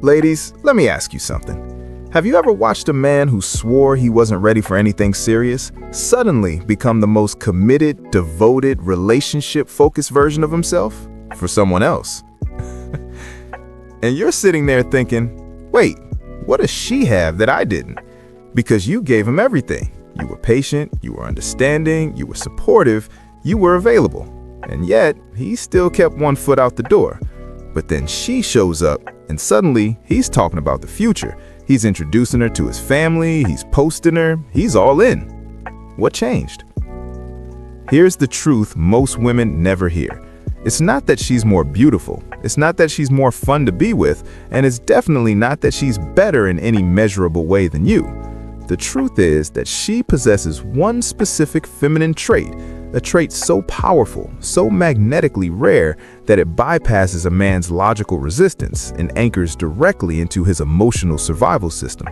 Ladies, let me ask you something. Have you ever watched a man who swore he wasn't ready for anything serious suddenly become the most committed, devoted, relationship-focused version of himself for someone else? And you're sitting there thinking, wait, what does she have that I didn't? Because you gave him everything. You were patient, you were understanding, you were supportive, you were available. And yet, he still kept one foot out the door. But then she shows up, and suddenly, he's talking about the future. He's introducing her to his family, he's posting her, he's all in. What changed? Here's the truth most women never hear. It's not that she's more beautiful, it's not that she's more fun to be with, and it's definitely not that she's better in any measurable way than you. The truth is that she possesses one specific feminine trait, a trait so powerful, so magnetically rare that it bypasses a man's logical resistance and anchors directly into his emotional survival system.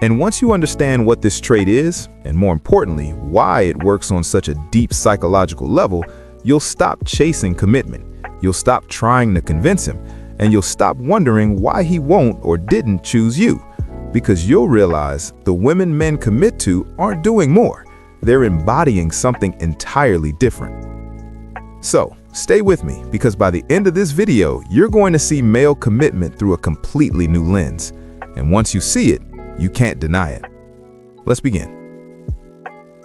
And once you understand what this trait is, and more importantly, why it works on such a deep psychological level, you'll stop chasing commitment, you'll stop trying to convince him, and you'll stop wondering why he won't or didn't choose you. Because you'll realize the women men commit to aren't doing more. They're embodying something entirely different. So, stay with me, because by the end of this video, you're going to see male commitment through a completely new lens. And once you see it, you can't deny it. Let's begin.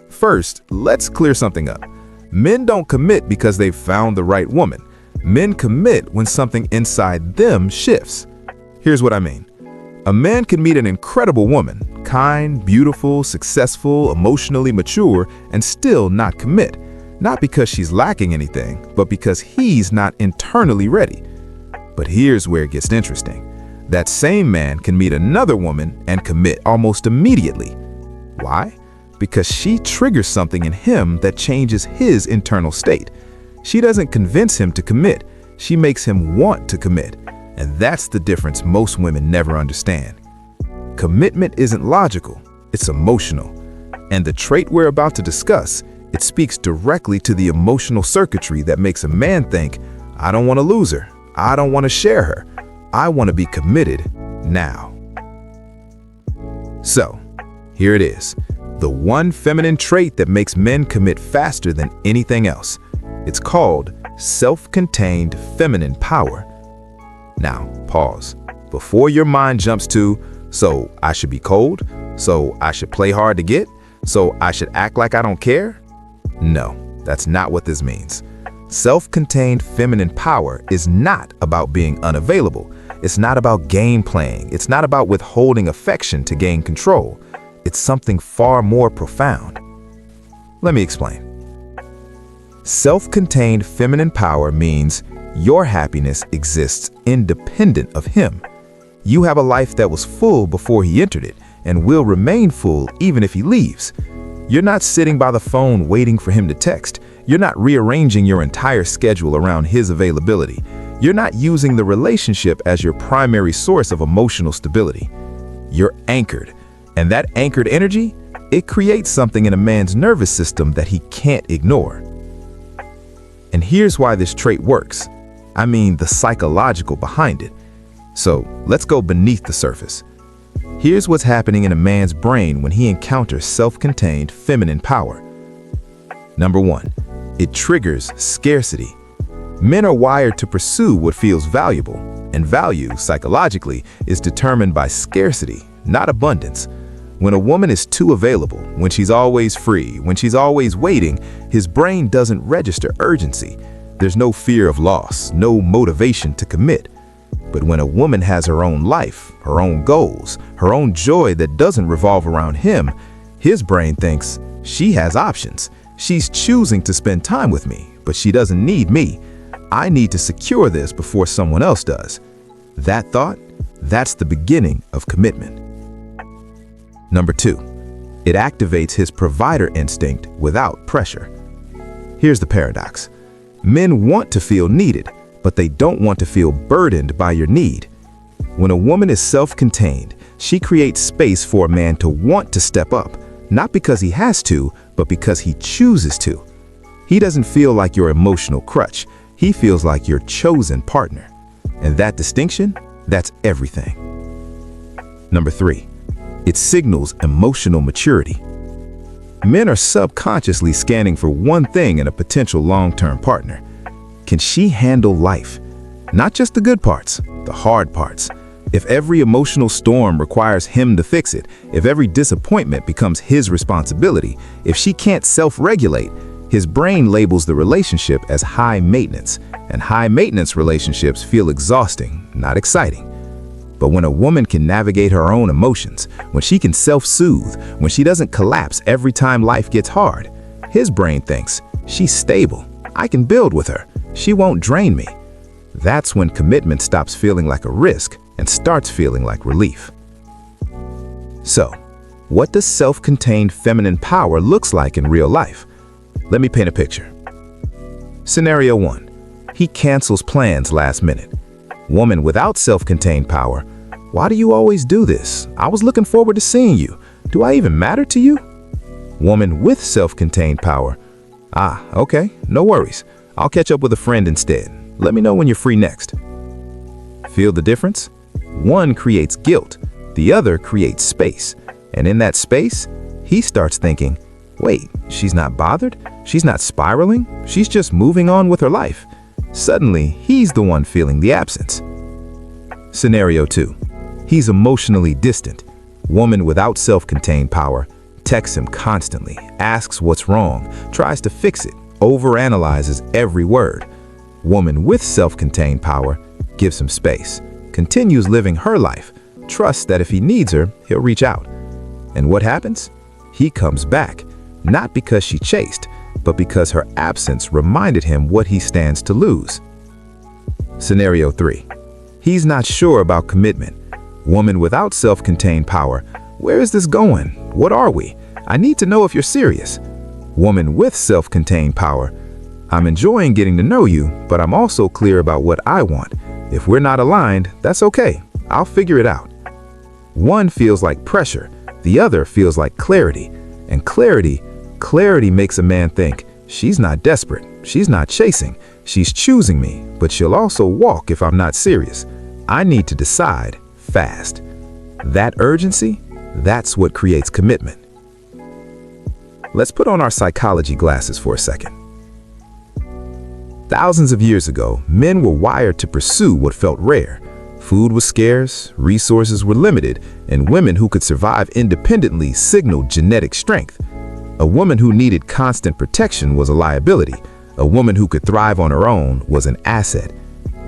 First, let's clear something up. Men don't commit because they've found the right woman. Men commit when something inside them shifts. Here's what I mean. A man can meet an incredible woman, kind, beautiful, successful, emotionally mature, and still not commit. Not because she's lacking anything, but because he's not internally ready. But here's where it gets interesting. That same man can meet another woman and commit almost immediately. Why? Because she triggers something in him that changes his internal state. She doesn't convince him to commit, she makes him want to commit. And that's the difference most women never understand. Commitment isn't logical, it's emotional. And the trait we're about to discuss, it speaks directly to the emotional circuitry that makes a man think, I don't want to lose her, I don't want to share her, I want to be committed now. So, here it is, the one feminine trait that makes men commit faster than anything else. It's called self-contained feminine power. Now, pause. Before your mind jumps to, so I should be cold, so I should play hard to get, so I should act like I don't care? No, that's not what this means. Self-contained feminine power is not about being unavailable. It's not about game playing. It's not about withholding affection to gain control. It's something far more profound. Let me explain. Self-contained feminine power means your happiness exists independent of him. You have a life that was full before he entered it and will remain full even if he leaves. You're not sitting by the phone waiting for him to text. You're not rearranging your entire schedule around his availability. You're not using the relationship as your primary source of emotional stability. You're anchored, and that anchored energy, it creates something in a man's nervous system that he can't ignore. And here's why this trait works. I mean the psychological behind it. So let's go beneath the surface. Here's what's happening in a man's brain when he encounters self-contained feminine power. Number one, it triggers scarcity. Men are wired to pursue what feels valuable, and value, psychologically, is determined by scarcity, not abundance. When a woman is too available, when she's always free, when she's always waiting, his brain doesn't register urgency. There's no fear of loss, no motivation to commit. But when a woman has her own life, her own goals, her own joy that doesn't revolve around him, his brain thinks, she has options. She's choosing to spend time with me, but she doesn't need me. I need to secure this before someone else does. That thought, that's the beginning of commitment. Number two, it activates his provider instinct without pressure. Here's the paradox. Men want to feel needed, but they don't want to feel burdened by your need. When a woman is self-contained, she creates space for a man to want to step up, not because he has to, but because he chooses to. He doesn't feel like your emotional crutch. He feels like your chosen partner. And that distinction, That's everything. Number 3, it signals emotional maturity. Men are subconsciously scanning for one thing in a potential long-term partner. Can she handle life? Not just the good parts, the hard parts. If every emotional storm requires him to fix it, if every disappointment becomes his responsibility, if she can't self-regulate, his brain labels the relationship as high maintenance, and high maintenance relationships feel exhausting, not exciting. But when a woman can navigate her own emotions, when she can self-soothe, when she doesn't collapse every time life gets hard, his brain thinks, she's stable, I can build with her, she won't drain me. That's when commitment stops feeling like a risk and starts feeling like relief. So, what does self-contained feminine power looks like in real life? Let me paint a picture. Scenario 1. He cancels plans last minute. Woman without self-contained power. Why do you always do this? I was looking forward to seeing you. Do I even matter to you? Woman with self-contained power. Okay, no worries. I'll catch up with a friend instead. Let me know when you're free next. Feel the difference? One creates guilt, the other creates space. And in that space, he starts thinking, wait, she's not bothered? She's not spiraling? She's just moving on with her life. Suddenly, he's the one feeling the absence. Scenario 2. He's emotionally distant. Woman without self-contained power texts him constantly, asks what's wrong, tries to fix it, overanalyzes every word. Woman with self-contained power gives him space, continues living her life, trusts that if he needs her, he'll reach out. And what happens? He comes back, not because she chased, but because her absence reminded him what he stands to lose. Scenario 3. He's not sure about commitment. Woman without self-contained power. Where is this going? What are we? I need to know if you're serious. Woman with self-contained power. I'm enjoying getting to know you, but I'm also clear about what I want. If we're not aligned, that's okay. I'll figure it out. One feels like pressure, the other feels like clarity. And clarity makes a man think, she's not desperate, she's not chasing, she's choosing me, but she'll also walk if I'm not serious. I need to decide fast. That urgency, that's what creates commitment. Let's put on our psychology glasses for a second. Thousands of years ago, men were wired to pursue what felt rare. Food was scarce, resources were limited, and women who could survive independently signaled genetic strength. A woman who needed constant protection was a liability. A woman who could thrive on her own was an asset.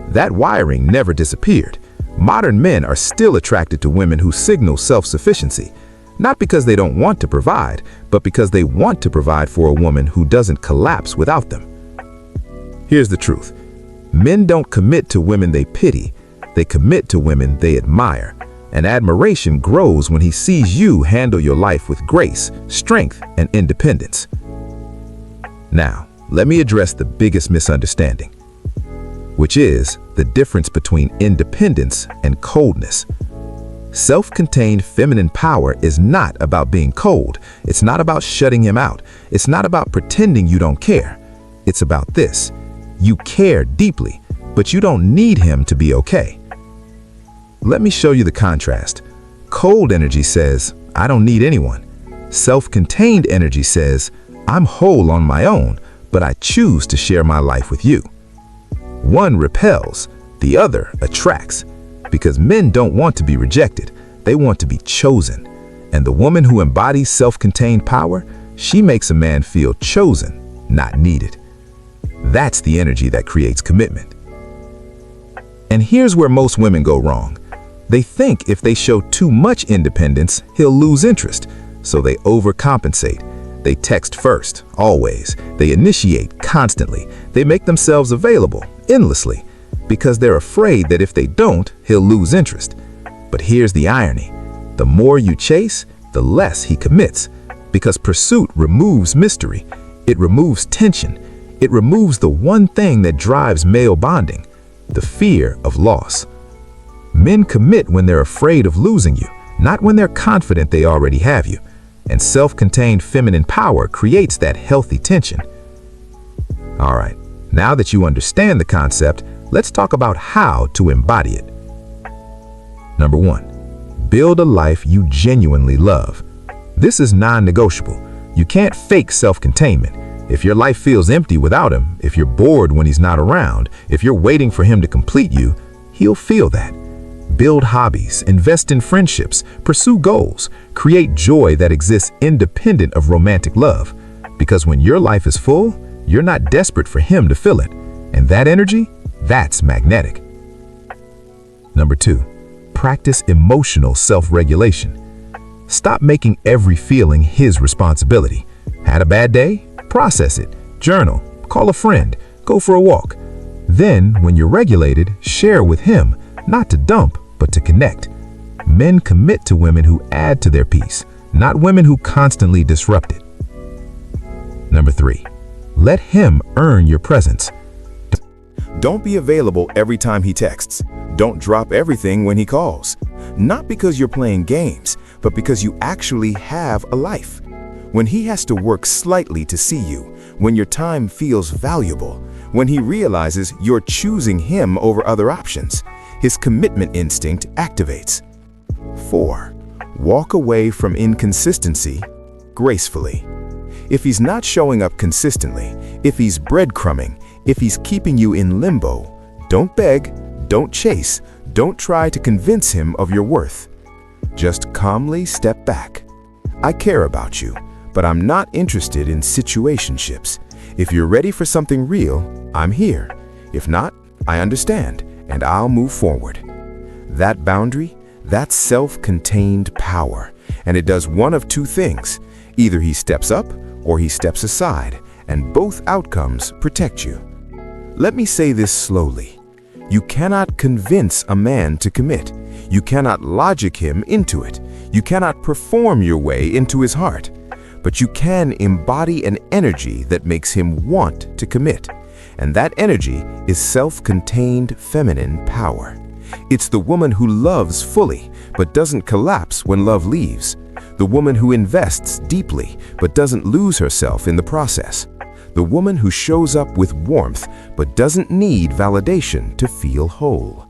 That wiring never disappeared. Modern men are still attracted to women who signal self-sufficiency, not because they don't want to provide, but because they want to provide for a woman who doesn't collapse without them. Here's the truth. Men don't commit to women they pity. They commit to women they admire. And admiration grows when he sees you handle your life with grace, strength, and independence. Now, let me address the biggest misunderstanding, which is the difference between independence and coldness. Self-contained feminine power is not about being cold. It's not about shutting him out. It's not about pretending you don't care. It's about this. You care deeply, but you don't need him to be okay. Let me show you the contrast. Cold energy says, I don't need anyone. Self-contained energy says, I'm whole on my own, but I choose to share my life with you. One repels, the other attracts, because men don't want to be rejected. They want to be chosen. And the woman who embodies self-contained power, she makes a man feel chosen, not needed. That's the energy that creates commitment. And here's where most women go wrong. They think if they show too much independence, he'll lose interest, so they overcompensate. They text first, always. They initiate constantly. They make themselves available, endlessly, because they're afraid that if they don't, he'll lose interest. But here's the irony. The more you chase, the less he commits, because pursuit removes mystery. It removes tension. It removes the one thing that drives male bonding, the fear of loss. Men commit when they're afraid of losing you, not when they're confident they already have you. And self-contained feminine power creates that healthy tension. All right, now that you understand the concept, let's talk about how to embody it. Number 1. Build a life you genuinely love. This is non-negotiable. You can't fake self-containment. If your life feels empty without him, if you're bored when he's not around, if you're waiting for him to complete you, he'll feel that. Build hobbies, invest in friendships, pursue goals, create joy that exists independent of romantic love. Because when your life is full, you're not desperate for him to fill it. And that energy, that's magnetic. Number 2. Practice emotional self-regulation. Stop making every feeling his responsibility. Had a bad day? Process it. Journal. Call a friend. Go for a walk. Then, when you're regulated, share with him, not to dump, but to connect. Men commit to women who add to their peace, not women who constantly disrupt it. Number 3. Let him earn your presence. Don't be available every time he texts. Don't drop everything when he calls. Not because you're playing games, but because you actually have a life. When he has to work slightly to see you, when your time feels valuable, when he realizes you're choosing him over other options, his commitment instinct activates. 4. Walk away from inconsistency gracefully. If he's not showing up consistently, if he's breadcrumbing, if he's keeping you in limbo, don't beg, don't chase, don't try to convince him of your worth. Just calmly step back. I care about you, but I'm not interested in situationships. If you're ready for something real, I'm here. If not, I understand, and I'll move forward. That boundary, that's self-contained power, and it does one of two things. Either he steps up or he steps aside, and both outcomes protect you. Let me say this slowly. You cannot convince a man to commit. You cannot logic him into it. You cannot perform your way into his heart. But you can embody an energy that makes him want to commit. And that energy is self-contained feminine power. It's the woman who loves fully, but doesn't collapse when love leaves. The woman who invests deeply, but doesn't lose herself in the process. The woman who shows up with warmth, but doesn't need validation to feel whole.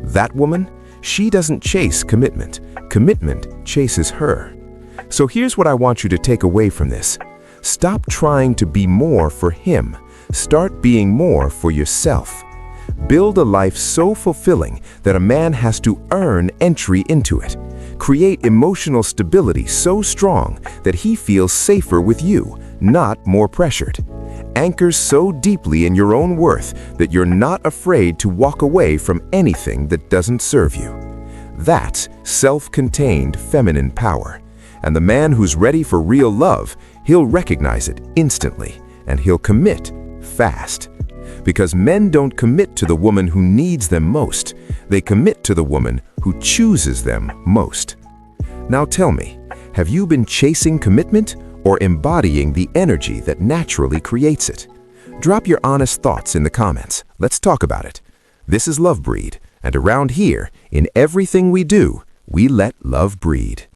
That woman, she doesn't chase commitment. Commitment chases her. So here's what I want you to take away from this. Stop trying to be more for him. Start being more for yourself. Build a life so fulfilling that a man has to earn entry into it. Create emotional stability so strong that he feels safer with you, not more pressured. Anchor so deeply in your own worth that you're not afraid to walk away from anything that doesn't serve you. That's self-contained feminine power. And the man who's ready for real love, he'll recognize it instantly, and he'll commit fast. Because men don't commit to the woman who needs them most. They commit to the woman who chooses them most. Now tell me, have you been chasing commitment or embodying the energy that naturally creates it? Drop your honest thoughts in the comments. Let's talk about it. This is Lovebreed, and around here, in everything we do, we let love breed.